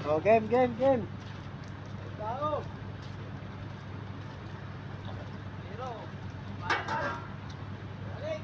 Oh, game, game, game. Tao. Hero. Balik.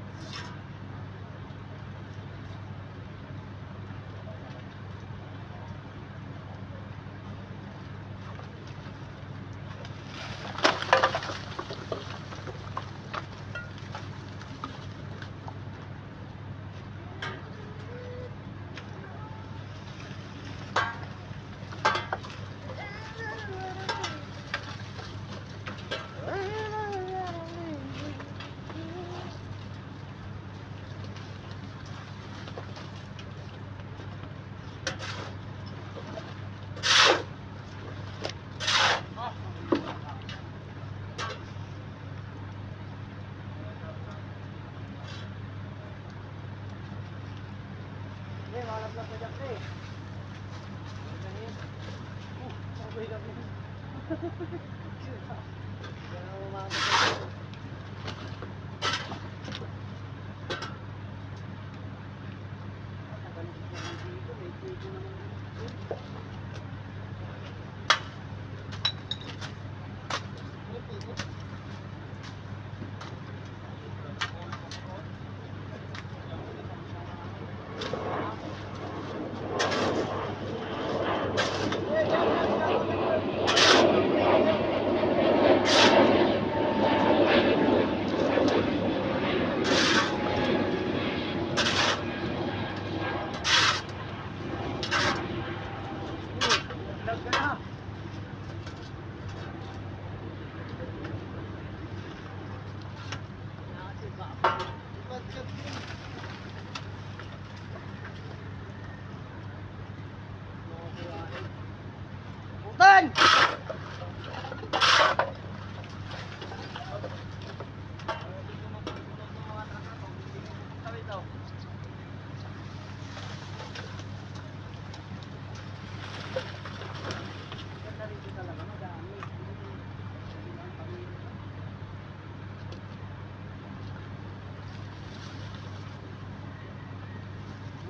Malap-lap na dyan eh. Okay lang yun. Kaya umakot na. Putan!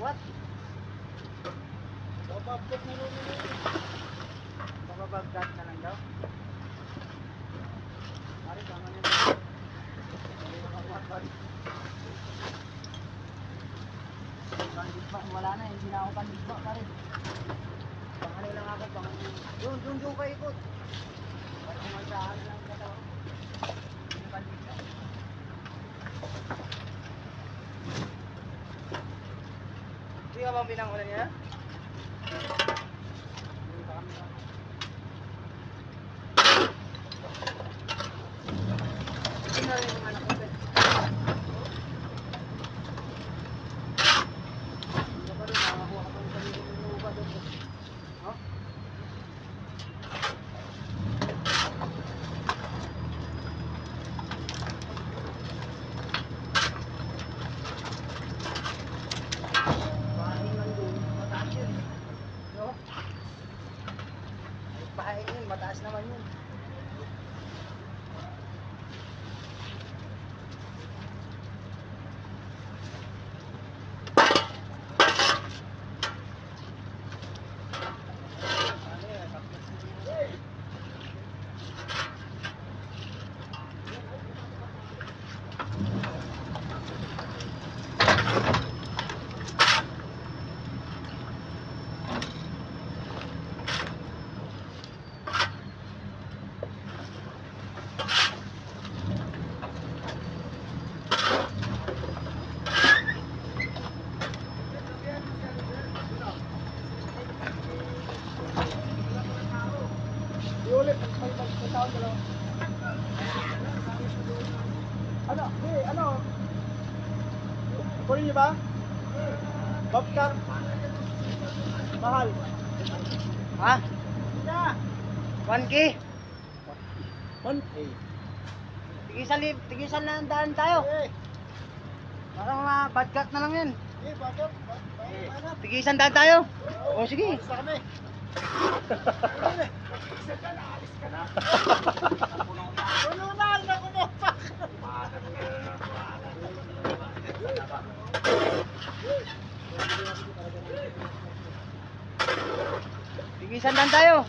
What? Bababot na rin nila. Bababagdat na lang daw. Mari, tama nila. Pandisma, wala na. Hindi na ako pandisma, pare. Pangano lang ako, pangano. Doon ka ikot. Para kumasahan lang ang katawan. Hindi pandisma. Hindi ka bang pinangulan niya? Tingnan rin yung anak ko. Hindi pa rin, nakakuha ka pa ng sarili ng lupa doon. No? Pahain yun, mataas naman yun. Ulit, may tawag ka lang. Ano? Ano? Kunin niyo ba? Bobcat? Mahal. Ha? Yeah. 1K? 1K? Tigisan na ang daan tayo. Parang mga bobcat na lang yan. Tigisan daan tayo. O sige. Alis na kami. Alis ka na. Pununan na kumopak. Sige, sandan tayo.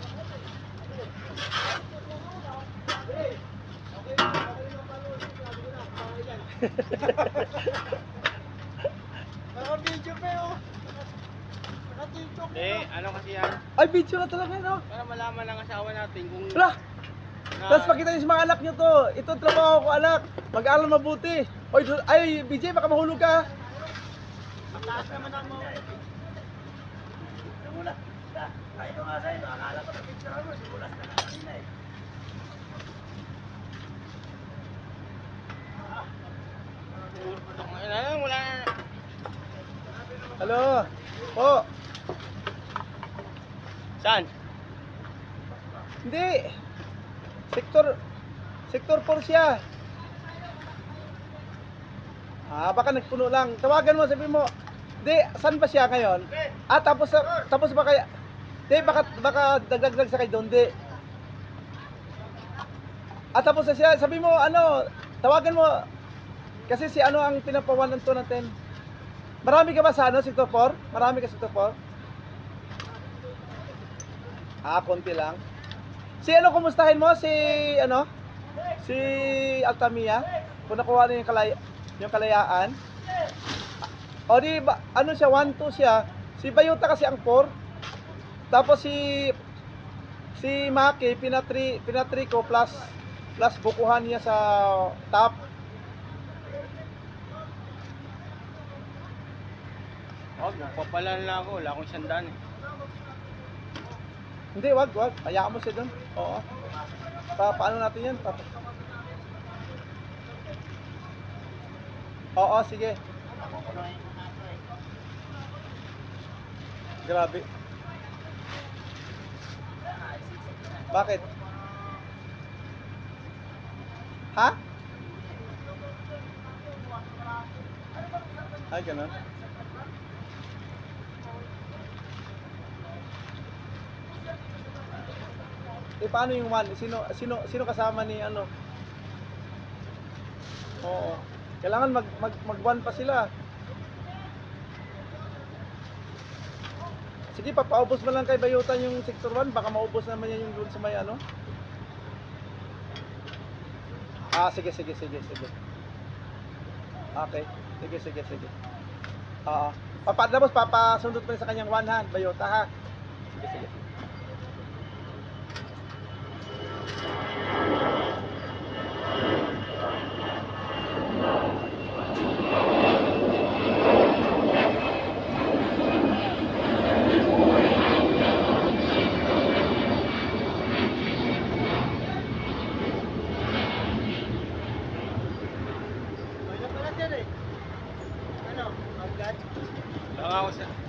Naka-video pa yun. Naka-tiktok pa. Ano kasi yan? Ay, video na talaga, no? Para malaman ng asawa natin kung... Wala! Tapos pakita niyo sa mga anak niyo to. Ito ang trabaho ko, anak. Mag-aaral mabuti. Oy, ay, BJ, baka mahulog ka. Ang taas naman ang mga... Wala na. Hello. Po. Saan? Hindi. Sektor 4 siya. Baka nagpuno lang. Tawagan mo, sabi mo. Hindi, saan ba siya ngayon? Tapos ba kaya? Hindi, baka dagdag sa kay doon, hindi. Tapos na siya, sabi mo, tawagan mo. Kasi si ang pinapawanan to natin. Marami ka ba sa Sector 4? Marami ka sa Sector 4? Konti lang. Si kumustahin mo? Si Altamia? Kung nakuha na yung kalayaan. O di ba, siya, 1-2 siya. Si Bayuta kasi ang 4. Tapos si Maki, pinatri ko plus bukuhan niya sa top. Magpapalan lang ako. Wala akong sandaan eh. Hindi, wag. Hayaan mo siya doon. Oo. Paano natin yan? Oo, sige. Grabe. Bakit? Ha? Ay, ganun. Paano yung one? Sino kasama ni Oo. Kailangan mag one pa sila. Sige, papaubos mo lang kay Bayutan yung sector 1, baka maubos naman yan yung doon sa may Sige. Okay. Sige. Oo. Tapos papasundot mo rin sa kanyang 1 ha, Bayuta ha. Sige.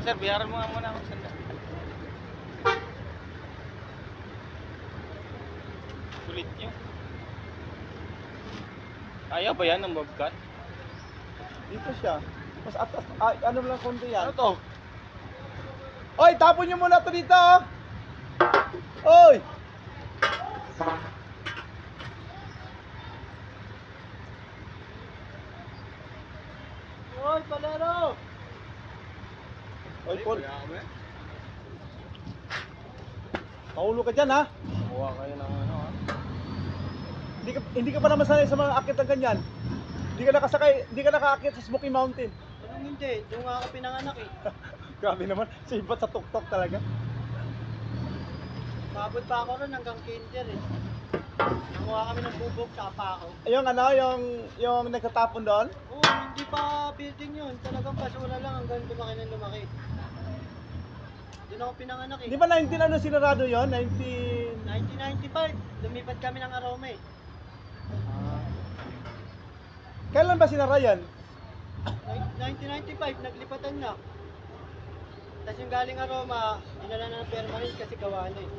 Sir, bayaran mo nga muna ako sandaan. Kulit nyo. Kaya ba yan ng bobcat? Dito siya. Mas atas, lang konti yan. Ano to? Oy, tapon nyo muna to dito. Oy! Oy, palero! Oy, Paul. Paulo ka dyan, ha? Kuha kayo ng ha? Hindi ka pa naman sanay sa mga akit ng ganyan. Hindi ka nakaakit sa Smoky Mountain. Anong hindi? Doon nga ako pinanganak eh. Grabe naman, sibat sa tuktok talaga. Mabot pa ako ron hanggang kinder eh. Nanguha kami ng bubog, tsapa ako. Yung nagtatapon doon? Oo, hindi pa building yun. Talagang basura lang hanggang lumaki ng lumaki. Doon ako pinanganak eh. Di ba 19 sinarado yun? 1995, lumipat kami ng Arome. Kailan ba sinara yan? 1995, naglipatan na. Tapos yung galing Aroma, dinala na ng permanent kasi gawa na eh.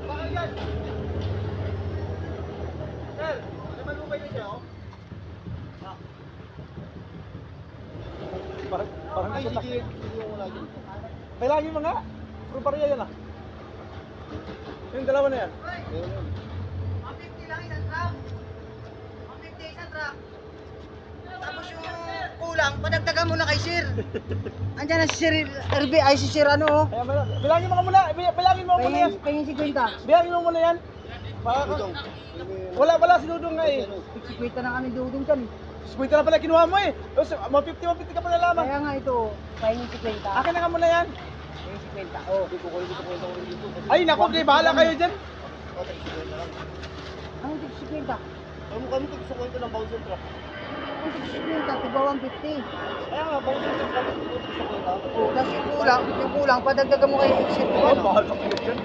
Bakit yan? Sir, naman mo kayo siya, oh? Parang Ay, kita. sige, sige mo lagi. May lagi mga. Puro pareha yan, ah. Yung dalawa na yan. 150 lang isang truck. 150 isang truck. Tapos yung kulay, kulang, padagdagan mo na kay Sir. Andiyan na si Sir RB, ay si Sir ano. Kaya bilangin mo ka muna, bilangin mo muna yan. Pahingin 50. Bilangin mo muna yan. Wala si Dudong nga eh. 50 na kami dudong dyan. Squid na pala kinuha mo eh. 150 ka pa nalaman. Kaya nga ito, pahingin 50. Akin na nga muna yan. Pahingin 50. Oh, dito ko dito. Ay naku, di bahala kayo dyan. Ano ito 50? Kami gusto ko ito ng bouncer truck. Ano ito 50? Tiba 150. Kaya nga, bouncer truck kami gusto ko ito. Oh, kasi yung kulang, padagdagan mo kay Sir. Oh, bahala kayo dyan.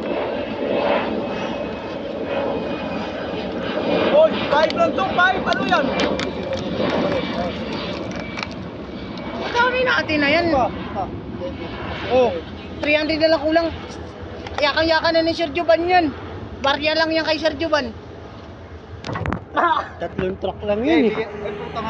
Hoy, 5 lang to, 5. Ano yan? Dami natin na yan. Oh, 300 na lang kulang. Yakang-yakan na ni Sir Juban yan. Barya lang yan kay Sir Juban. 3 truck lang yun eh. ay putang